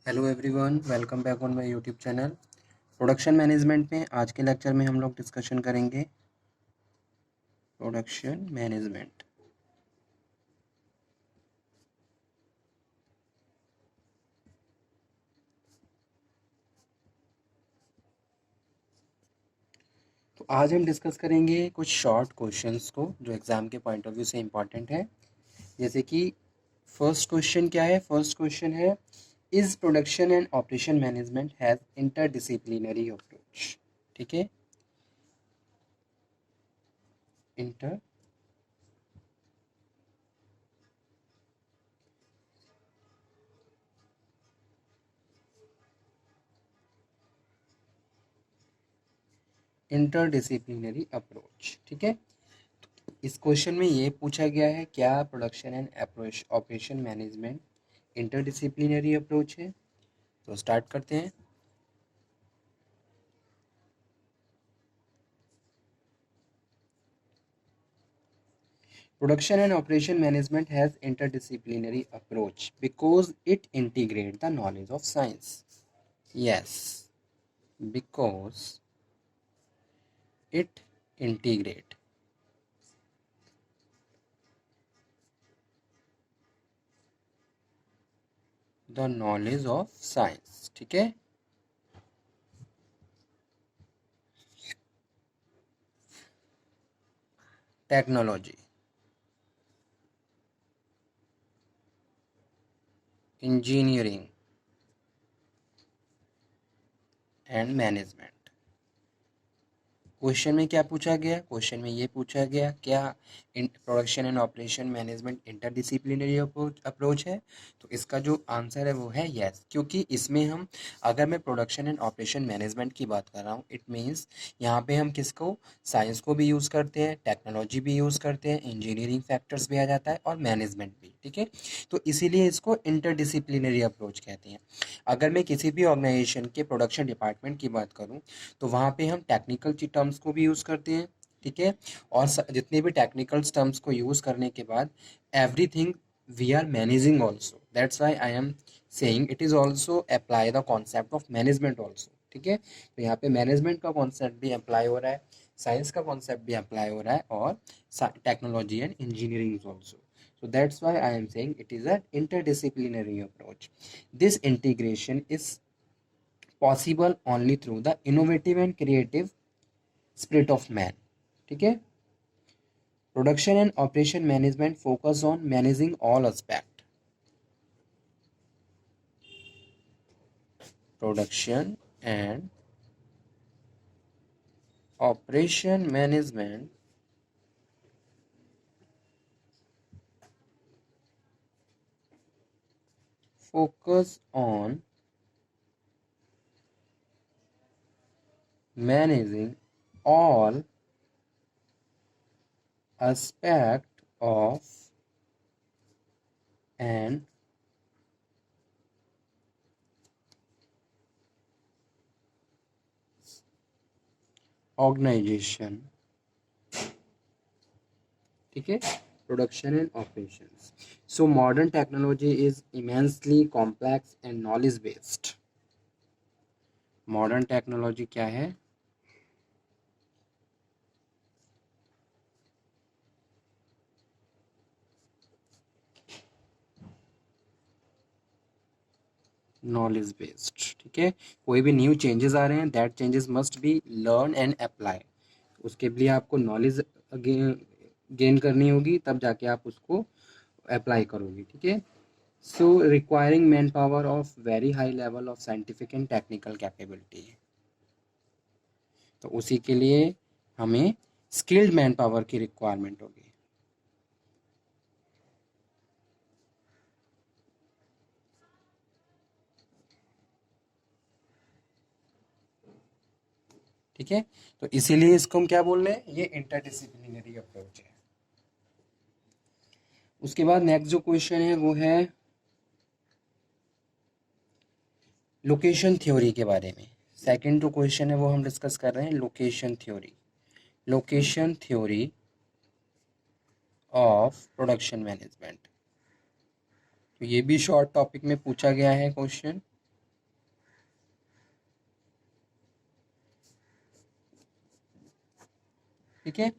Hello everyone, welcome back on my YouTube channel. Production management में आज के lecture में हम लोग डिस्कशन करेंगे प्रोडक्शन मैनेजमेंट। तो आज हम डिस्कस करेंगे कुछ शॉर्ट क्वेश्चंस को जो एग्ज़ाम के पॉइंट ऑफ व्यू से इम्पॉर्टेंट है। जैसे कि फर्स्ट क्वेश्चन क्या है? फर्स्ट क्वेश्चन है, is production and operation management has interdisciplinary approach. ठीक है, इंटर इंटरडिसिप्लिनरी अप्रोच। ठीक है, इस क्वेश्चन में ये पूछा गया है, क्या production and operation management interdisciplinary approach है? तो स्टार्ट करते हैं। Production and operation management has interdisciplinary approach because it integrate the knowledge of science. Yes, because it integrate the knowledge of science. ठीक है, technology, engineering and management. Question में क्या पूछा गया? क्वेश्चन में ये पूछा गया, क्या production and operation management interdisciplinary approach है? तो इसका जो आंसर है वो है यस, क्योंकि इसमें हम, अगर मैं प्रोडक्शन एंड ऑपरेशन मैनेजमेंट की बात कर रहा हूँ, इट मीन्स यहाँ पे हम किसको, साइंस को भी यूज़ करते हैं, टेक्नोलॉजी भी यूज़ करते हैं, इंजीनियरिंग फैक्टर्स भी आ जाता है और मैनेजमेंट भी। ठीक है, तो इसीलिए इसको इंटरडिसिप्लिनरी अप्रोच कहते हैं। अगर मैं किसी भी ऑर्गेनाइजेशन के प्रोडक्शन डिपार्टमेंट की बात करूँ तो वहाँ पे हम टेक्निकल टर्म्स को भी यूज़ करते हैं। ठीक है, और जितने भी टेक्निकल टर्म्स को यूज़ करने के बाद everything we are managing also, that's why I am saying it is also apply the concept of management also. ठीक है, तो यहाँ पे मैनेजमेंट का कॉन्सेप्ट भी अप्लाई हो रहा है, साइंस का कॉन्सेप्ट भी अप्लाई हो रहा है, और technology and engineering also. So that's why I am saying it is an interdisciplinary approach. This integration is possible only through the innovative and creative spirit of man. ठीक है, production and operation management focus on managing all aspect. Production and operation management focus on managing all aspect of an organization। ठीक है, production and operations. So modern technology is immensely complex and knowledge based. Modern technology क्या है? Knowledge based. ठीक है, कोई भी new changes आ रहे हैं, that changes must be learn and apply. उसके लिए आपको नॉलेज गेन करनी होगी, तब जाके आप उसको अप्लाई करोगे। ठीक है, so requiring man power of very high level of scientific and technical capability. तो उसी के लिए हमें स्किल्ड मैन पावर की रिक्वायरमेंट होगी। ठीक है, तो इसीलिए इसको हम क्या बोल रहे हैं, ये इंटरडिसिप्लिनरी अप्रोच है। उसके बाद नेक्स्ट जो क्वेश्चन है वो है लोकेशन थ्योरी के बारे में। सेकंड जो क्वेश्चन है वो हम डिस्कस कर रहे हैं location theory. Location theory of production management. तो ये भी शॉर्ट टॉपिक में पूछा गया है क्वेश्चन। ठीक है।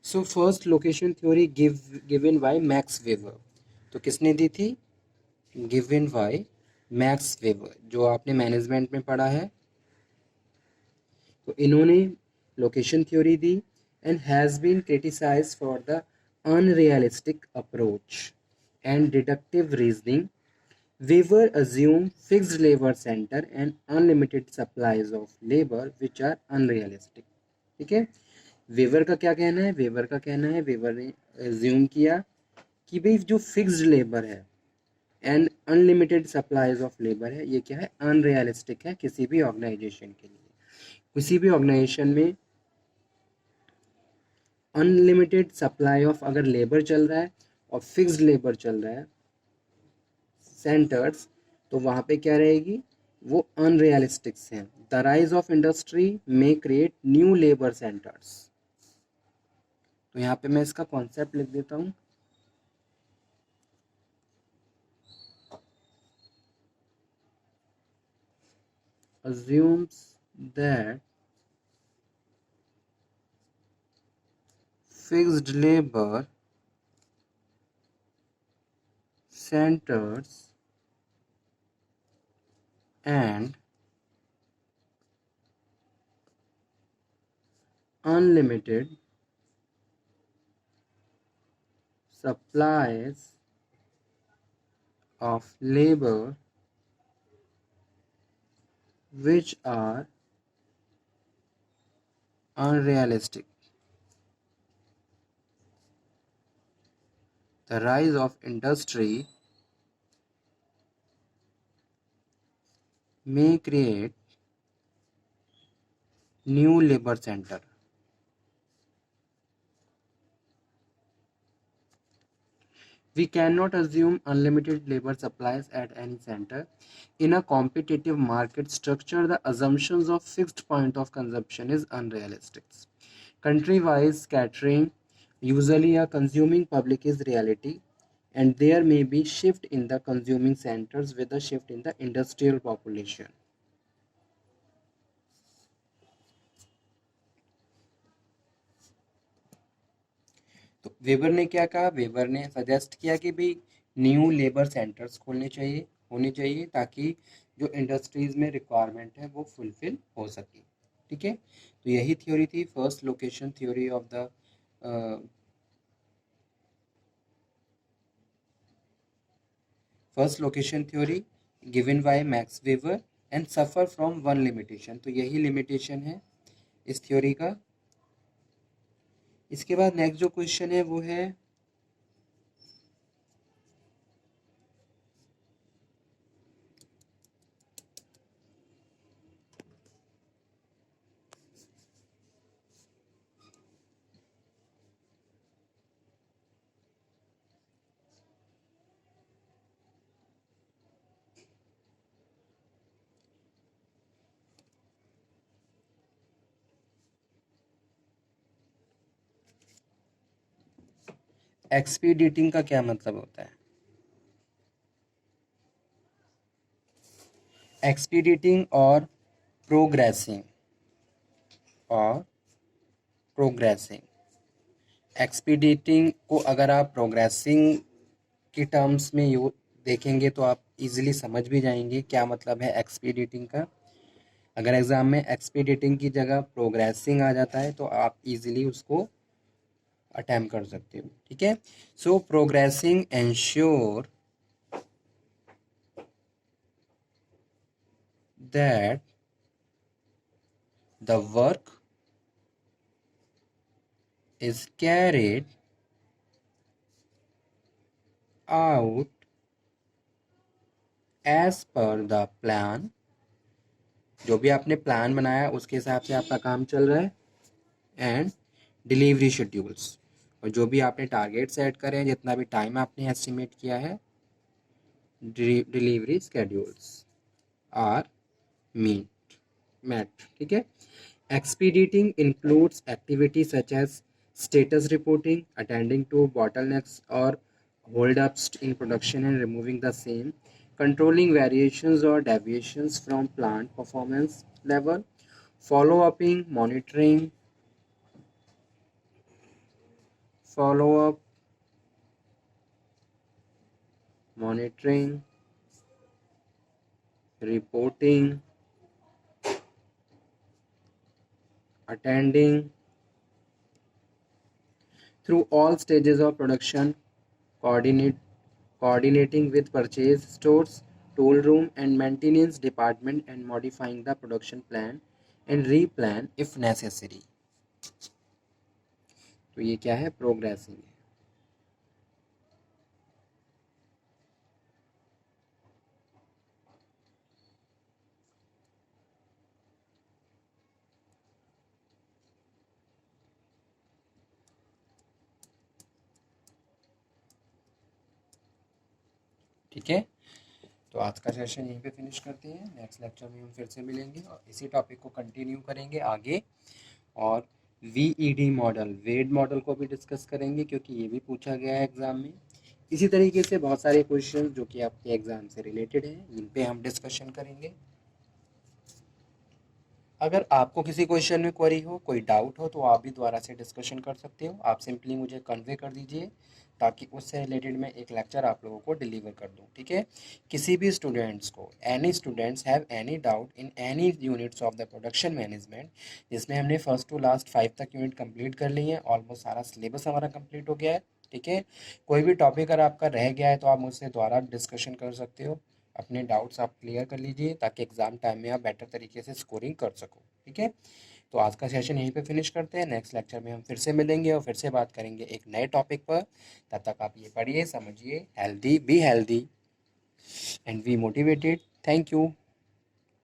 So first location theory given by max weber, तो किसने दी थी? गिवन बाय मैक्स वेबर, जो आपने मैनेजमेंट में पढ़ा है। तो इन्होंने लोकेशन थ्योरी दी and has been criticised for the unrealistic approach and deductive reasoning. Weaver assume fixed labor center and unlimited supplies of labor which are unrealistic। ठीक है, वेवर का क्या कहना है? वेवर का कहना है, वेवर ने एज्यूम किया कि भाई जो फिक्स्ड लेबर है and unlimited supplies of labour है, ये क्या है? अनरियलिस्टिक है किसी भी ऑर्गेनाइजेशन के लिए। किसी भी ऑर्गेनाइजेशन में अनलिमिटेड सप्लाई ऑफ अगर लेबर चल रहा है और फिक्स्ड लेबर चल रहा है सेंटर्स, तो वहाँ पे क्या रहेगी? वो अनरियलिस्टिक्स हैं। द राइज ऑफ इंडस्ट्री में क्रिएट न्यू लेबर सेंटर्स। तो यहाँ पे मैं इसका कॉन्सेप्ट लिख देता हूँ। assumes that fixed labor centers and unlimited supplies of labor which are unrealistic। The rise of industry may create new labor center। We cannot assume unlimited labor supplies at any center. In a competitive market structure, the assumptions of fixed point of consumption is unrealistic। Country-wise scattering, usually a consuming public is reality, and there may be shift in the consuming centers with a shift in the industrial population। तो weber ने क्या कहा? Weber ने suggest किया कि भाई new labour centres खोलने चाहिए, होने चाहिए, ताकि जो इंडस्ट्रीज में रिक्वायरमेंट है वो फुलफिल हो सके। ठीक है, तो यही थ्योरी थी first location theory of the first location theory given by max weber and suffer from one limitation. तो यही लिमिटेशन है इस थ्योरी का। इसके बाद नेक्स्ट जो क्वेश्चन है वो है एक्सपीडिटिंग का क्या मतलब होता है? एक्सपीडिटिंग और प्रोग्रेसिंग और प्रोग्रेसिंग। एक्सपीडिटिंग को अगर आप प्रोग्रेसिंग की टर्म्स में यू देखेंगे तो आप इजीली समझ भी जाएंगे क्या मतलब है एक्सपीडिटिंग का। अगर एग्जाम में एक्सपीडिटिंग की जगह प्रोग्रेसिंग आ जाता है तो आप इजीली उसको अटेम्प्ट कर सकते हो। ठीक है, so progressing ensure that the work is carried out as per the plan। जो भी आपने प्लान बनाया उसके हिसाब से आपका काम चल रहा है। एंड डिलीवरी शेड्यूल्स, और जो भी आपने टारगेट सेट करे हैं, जितना भी टाइम आपने एस्टिमेट किया है, डिलीवरी शेड्यूल्स आर met। ठीक है, expediting includes activities such as status reporting, attending to bottlenecks or holdups in production and removing the same, controlling variations or deviations from plant performance level, follow-upping, monitoring follow up, monitoring, reporting, attending through all stages of production, coordinating with purchase stores, tool room and maintenance department and modifying the production plan and replan if necessary. तो ये क्या है, progressing है. ठीक है, तो आज का सेशन यहीं पे फिनिश करते हैं. नेक्स्ट लेक्चर में हम फिर से मिलेंगे और इसी टॉपिक को कंटिन्यू करेंगे आगे. और VED मॉडल, वेड मॉडल को भी डिस्कस करेंगे क्योंकि ये भी पूछा गया है एग्जाम में. इसी तरीके से बहुत सारे क्वेश्चन जो कि आपके एग्जाम से रिलेटेड हैं, इन पे हम डिस्कशन करेंगे. अगर आपको किसी क्वेश्चन में क्वेरी हो, कोई डाउट हो, तो आप भी दोबारा से डिस्कशन कर सकते हो. आप सिंपली मुझे कन्वे कर दीजिए ताकि उससे रिलेटेड मैं एक लेक्चर आप लोगों को डिलीवर कर दूं. ठीक है, किसी भी स्टूडेंट्स को, any students have any doubt in any units of the production management, जिसमें हमने फर्स्ट टू लास्ट 5 तक यूनिट कंप्लीट कर लिए हैं. ऑलमोस्ट सारा सिलेबस हमारा कंप्लीट हो गया है. ठीक है, कोई भी टॉपिक अगर आपका रह गया है तो आप मुझसे दोबारा डिस्कशन कर सकते हो. अपने डाउट्स आप क्लियर कर लीजिए ताकि एग्ज़ाम टाइम में आप बेटर तरीके से स्कोरिंग कर सको. ठीक है, तो आज का सेशन यहीं पे फिनिश करते हैं. नेक्स्ट लेक्चर में हम फिर से मिलेंगे और फिर से बात करेंगे एक नए टॉपिक पर. तब तक आप ये पढ़िए, समझिए, healthy, be healthy and be motivated. Thank you.